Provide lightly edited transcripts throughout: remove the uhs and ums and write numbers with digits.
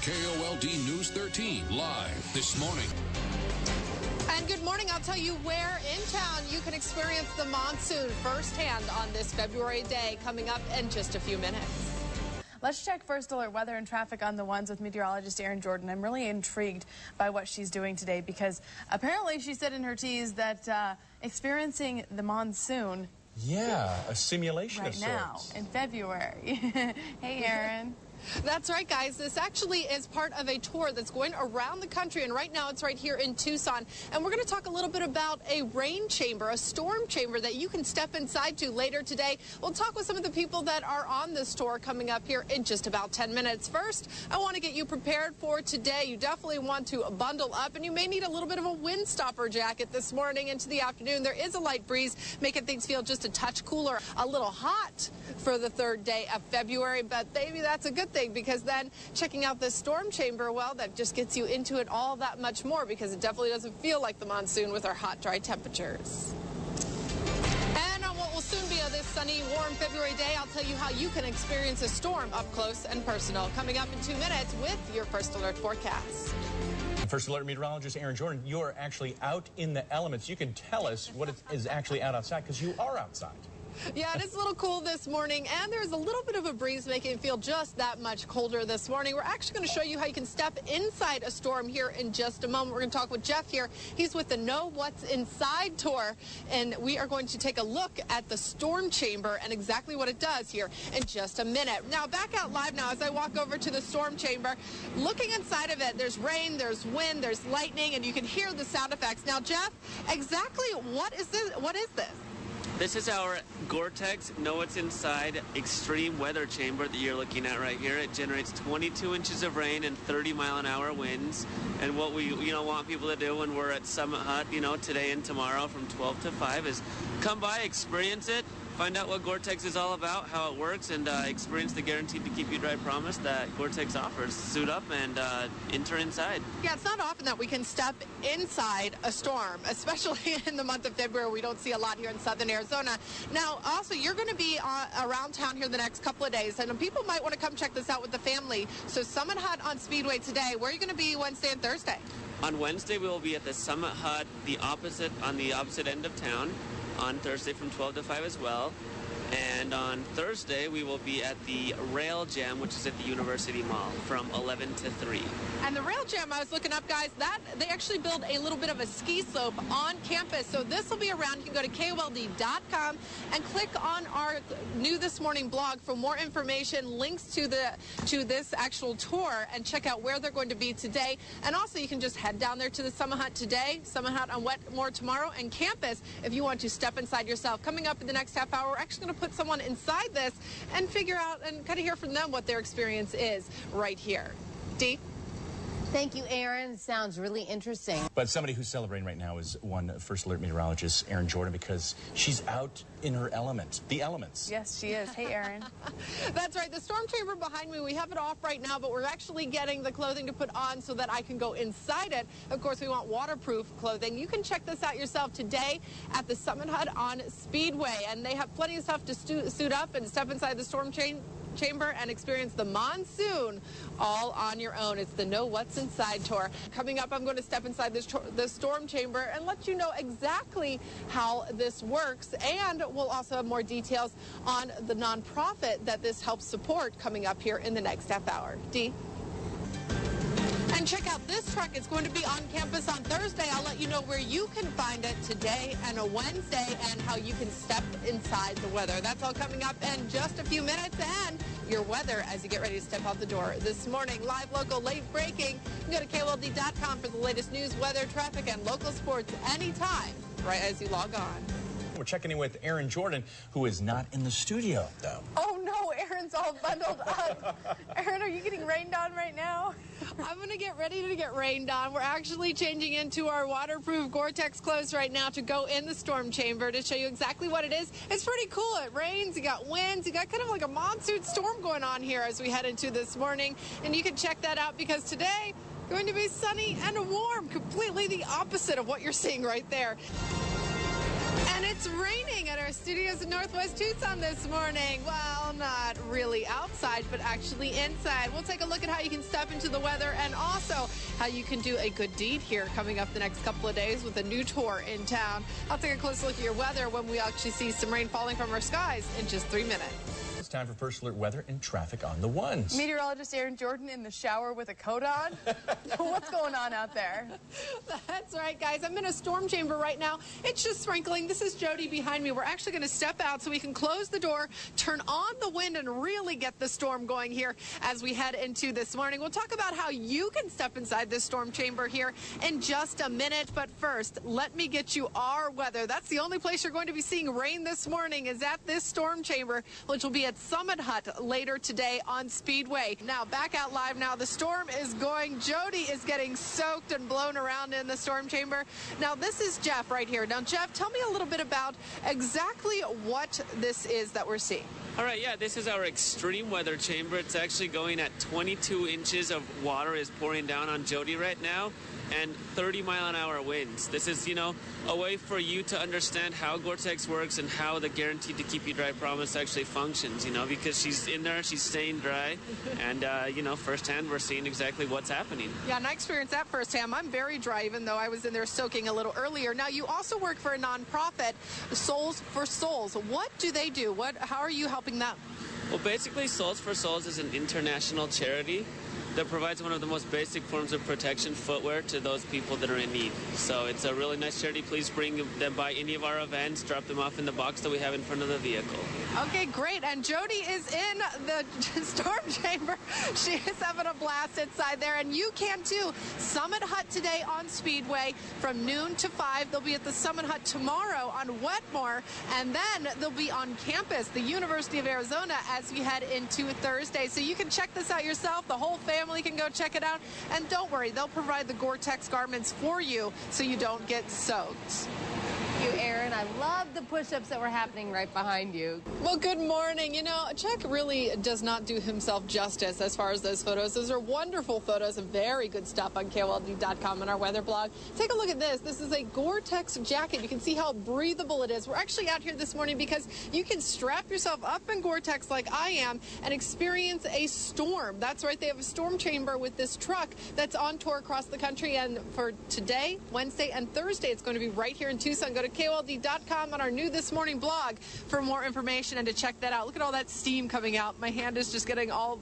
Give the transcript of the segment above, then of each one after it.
KOLD News 13 live this morning. And good morning. I'll tell you where in town you can experience the monsoon firsthand on this February day, coming up in just a few minutes. Let's check first alert weather and traffic on the ones with meteorologist Erin Jordan. I'm really intrigued by what she's doing today because apparently she said in her tease that experiencing the monsoon. Yeah, a simulation right of now sorts. in February. Hey, Erin. That's right, guys. This actually is part of a tour that's going around the country, and right now it's right here in Tucson. And we're going to talk a little bit about a rain chamber, a storm chamber that you can step inside to later today. We'll talk with some of the people that are on this tour coming up here in just about 10 minutes. First, I want to get you prepared for today. You definitely want to bundle up, and you may need a little bit of a windstopper jacket this morning into the afternoon. There is a light breeze, making things feel just a touch cooler, a little hot for the third day of February, but maybe that's a good thing, because then checking out this storm chamber, well, that just gets you into it all that much more, because it definitely doesn't feel like the monsoon with our hot, dry temperatures. And on what will soon be this sunny, warm February day, I'll tell you how you can experience a storm up close and personal. Coming up in 2 minutes with your First Alert forecast. First Alert meteorologist Erin Jordan, you are actually out in the elements. You can tell us what is actually outside, because you are outside. Yeah, it is a little cool this morning, and there's a little bit of a breeze making it feel just that much colder this morning. We're actually going to show you how you can step inside a storm here in just a moment. We're going to talk with Jeff here. He's with the Know What's Inside tour, and we are going to take a look at the storm chamber and exactly what it does here in just a minute. Now, back out live now as I walk over to the storm chamber. Looking inside of it, there's rain, there's wind, there's lightning, and you can hear the sound effects. Now, Jeff, exactly what is this? What is this? This is our Gore-Tex Know What's Inside extreme weather chamber that you're looking at right here. It generates 22 inches of rain and 30-mile-an-hour winds. And what we want people to do when we're at Summit Hut, today and tomorrow from 12 to 5 is come by, experience it, find out what Gore-Tex is all about, how it works, and experience the guaranteed to keep you dry promise that Gore-Tex offers. Suit up and enter inside. Yeah, it's not often that we can step inside a storm, especially in the month of February. We don't see a lot here in southern Arizona. Now, also, you're going to be around town here the next couple of days, and people might want to come check this out with the family. So Summit Hut on Speedway today. Where are you going to be Wednesday and Thursday? On Wednesday, we will be at the Summit Hut, on the opposite end of town. On Thursday from 12 to 5 as well. And on Thursday, we will be at the Rail Jam, which is at the University Mall, from 11 to 3. And the Rail Jam, I was looking up, guys, they actually build a little bit of a ski slope on campus. So this will be around. You can go to KOLD.com and click on our New This Morning blog for more information, links to this actual tour, and check out where they're going to be today. And also, you can just head down there to the Summit Hut today, Summit Hut on Wetmore tomorrow, and campus if you want to step inside yourself. Coming up in the next half hour, we're actually going to put someone inside this and figure out and kind of hear from them what their experience is right here. Dee? Thank you, Erin. Sounds really interesting. But somebody who's celebrating right now is one First Alert meteorologist, Erin Jordan, because she's out in her element, the elements. Yes, she is. Hey, Erin. That's right. The storm chamber behind me, we have it off right now, but we're actually getting the clothing to put on so that I can go inside it. Of course, we want waterproof clothing. You can check this out yourself today at the Summit Hut on Speedway, and they have plenty of stuff to suit up and step inside the storm chamber and experience the monsoon all on your own. It's the Know What's Inside tour. Coming up, I'm going to step inside this storm chamber and let you know exactly how this works, and we'll also have more details on the nonprofit that this helps support coming up here in the next half hour. Dee? And check out this truck. It's going to be on campus on Thursday. I'll let you know where you can find it today and a Wednesday, and how you can step inside the weather. That's all coming up in just a few minutes, and your weather as you get ready to step out the door this morning. Live, local, late breaking. You can go to KOLD.com for the latest news, weather, traffic, and local sports anytime, right as you log on. We're checking in with Erin Jordan, who is not in the studio, though. Oh, no, Erin's all bundled up. Erin, are you getting rained on right now? I'm going to get ready to get rained on. We're actually changing into our waterproof Gore-Tex clothes right now to go in the storm chamber to show you exactly what it is. It's pretty cool. It rains, you got winds, you got kind of like a monsoon storm going on here as we head into this morning. And you can check that out because today, going to be sunny and warm, completely the opposite of what you're seeing right there. And And it's raining at our studios in Northwest Tucson this morning. Well, not really outside, but actually inside. We'll take a look at how you can step into the weather and also how you can do a good deed here coming up the next couple of days with a new tour in town. I'll take a close look at your weather when we actually see some rain falling from our skies in just 3 minutes. It's time for First Alert weather and traffic on the ones. Meteorologist Aaron Jordan in the shower with a coat on. What's going on out there? That's right, guys. I'm in a storm chamber right now. It's just sprinkling. This is Jody behind me. We're actually going to step out so we can close the door, turn on the wind, and really get the storm going here as we head into this morning. We'll talk about how you can step inside this storm chamber here in just a minute. But first, let me get you our weather. That's the only place you're going to be seeing rain this morning is at this storm chamber, which will be at Summit Hut later today on Speedway. Now, back out live now. The storm is going. Jody is getting soaked and blown around in the storm chamber. Now, this is Jeff right here. Now, Jeff, tell me a little bit about exactly what this is that we're seeing. All right, yeah, this is our extreme weather chamber. It's actually going at 22 inches of water is pouring down on Jody right now, and 30-mile-an-hour winds. This is, a way for you to understand how Gore-Tex works and how the guaranteed to keep you dry promise actually functions, because she's in there, she's staying dry, and, firsthand, we're seeing exactly what's happening. Yeah, and I experienced that firsthand. I'm very dry, even though I was in there soaking a little earlier. Now, you also work for a nonprofit, Souls for Souls. What do they do? How are you helping them? Well, basically, Souls for Souls is an international charity that provides one of the most basic forms of protection footwear to those people that are in need. So it's a really nice charity. Please bring them by any of our events. Drop them off in the box that we have in front of the vehicle. Okay, great. And Jody is in the storm chamber. She is having a blast inside there, and you can too. Summit Hut today on Speedway from noon to 5. They'll be at the Summit Hut tomorrow on Wetmore, and then they'll be on campus, the University of Arizona, as we head into Thursday. So you can check this out yourself. The whole family can go check it out. And don't worry, they'll provide the Gore-Tex garments for you so you don't get soaked. Thank you, Aaron. I love the push-ups that were happening right behind you. Well, good morning. Chuck really does not do himself justice as far as those photos. Those are wonderful photos and very good stuff on KOLD.com and our weather blog. Take a look at this. This is a Gore-Tex jacket. You can see how breathable it is. We're actually out here this morning because you can strap yourself up in Gore-Tex like I am and experience a storm. That's right. They have a storm chamber with this truck that's on tour across the country. And for today, Wednesday, and Thursday, it's going to be right here in Tucson. Go to KOLD.com on our new This Morning blog for more information and to check that out. Look at all that steam coming out. My hand is just getting all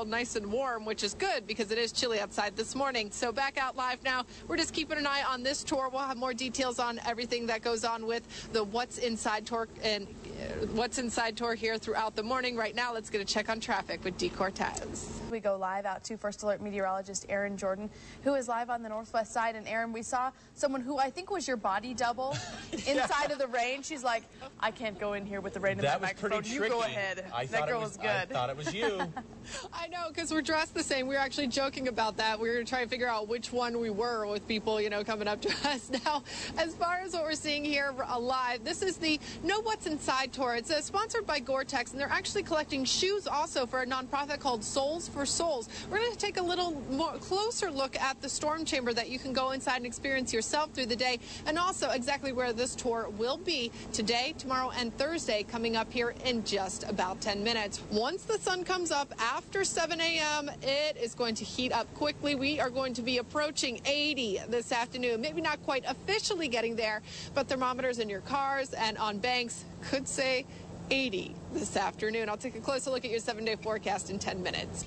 nice and warm, which is good because it is chilly outside this morning. So back out live now. We're just keeping an eye on this tour. We'll have more details on everything that goes on with the What's Inside tour and What's Inside tour here throughout the morning. Right now, let's get a check on traffic with D. Cortez. We go live out to First Alert meteorologist Aaron Jordan, who is live on the northwest side. And Aaron, we saw someone who I think was your body double inside of the rain. She's like, I can't go in here with the rain in my microphone. That was pretty tricky. You go ahead. That girl was good. I thought it was you. I know, because we're dressed the same. We were actually joking about that. We were going to try and figure out which one we were with people, coming up to us. Now, as far as what we're seeing here live, this is the Know What's Inside tour. It's sponsored by Gore-Tex, and they're actually collecting shoes also for a nonprofit called Souls for Souls. We're going to take a little more closer look at the storm chamber that you can go inside and experience yourself through the day, and also exactly where this tour will be today, tomorrow, and Thursday coming up here in just about 10 minutes. Once the sun comes up after 7 a.m., it is going to heat up quickly. We are going to be approaching 80 this afternoon. Maybe not quite officially getting there, but thermometers in your cars and on banks could say 80 this afternoon. I'll take a closer look at your 7-day forecast in 10 minutes.